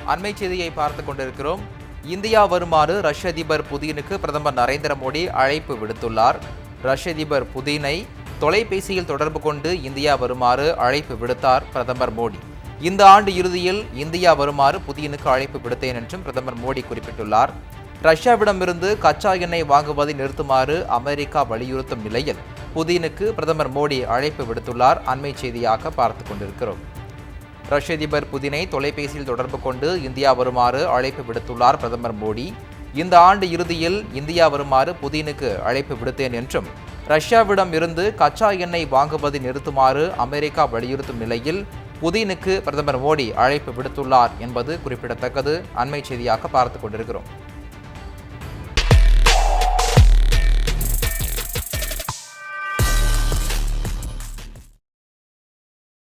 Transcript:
அண்மை செய்தியை பார்த்துக் கொண்டிருக்கிறோம். இந்தியா வருமாறு ரஷ்ய அதிபர் புதினுக்கு பிரதமர் நரேந்திர மோடி அழைப்பு விடுத்துள்ளார். ரஷ்ய அதிபர் புதினை தொலைபேசியில் தொடர்பு கொண்டு இந்தியா வருமாறு அழைப்பு விடுத்தார் பிரதமர் மோடி. இந்த ஆண்டு இறுதியில் இந்தியா வருமாறு புதினுக்கு அழைப்பு விடுத்தேன் என்றும் பிரதமர் மோடி குறிப்பிட்டுள்ளார். ரஷ்யாவிடமிருந்து கச்சா எண்ணெய் வாங்குவதை நிறுத்துமாறு அமெரிக்கா வலியுறுத்தும் நிலையில் புதினுக்கு பிரதமர் மோடி அழைப்பு விடுத்துள்ளார். அண்மை செய்தியாக பார்த்துக் கொண்டிருக்கிறோம். ரஷ்ய அதிபர் புதினை தொலைபேசியில் தொடர்பு கொண்டு இந்தியா வருமாறு அழைப்பு விடுத்துள்ளார் பிரதமர் மோடி. இந்த ஆண்டு இறுதியில் இந்தியா வருமாறு புதினுக்கு அழைப்பு விடுத்தேன் என்றும் ரஷ்யாவிடம் இருந்து கச்சா எண்ணெய் வாங்குவதை நிறுத்துமாறு அமெரிக்கா வலியுறுத்தும் நிலையில் புதினுக்கு பிரதமர் மோடி அழைப்பு விடுத்துள்ளார் என்பது குறிப்பிடத்தக்கது. அண்மை செய்தியாக பார்த்துக் கொண்டிருக்கிறோம்.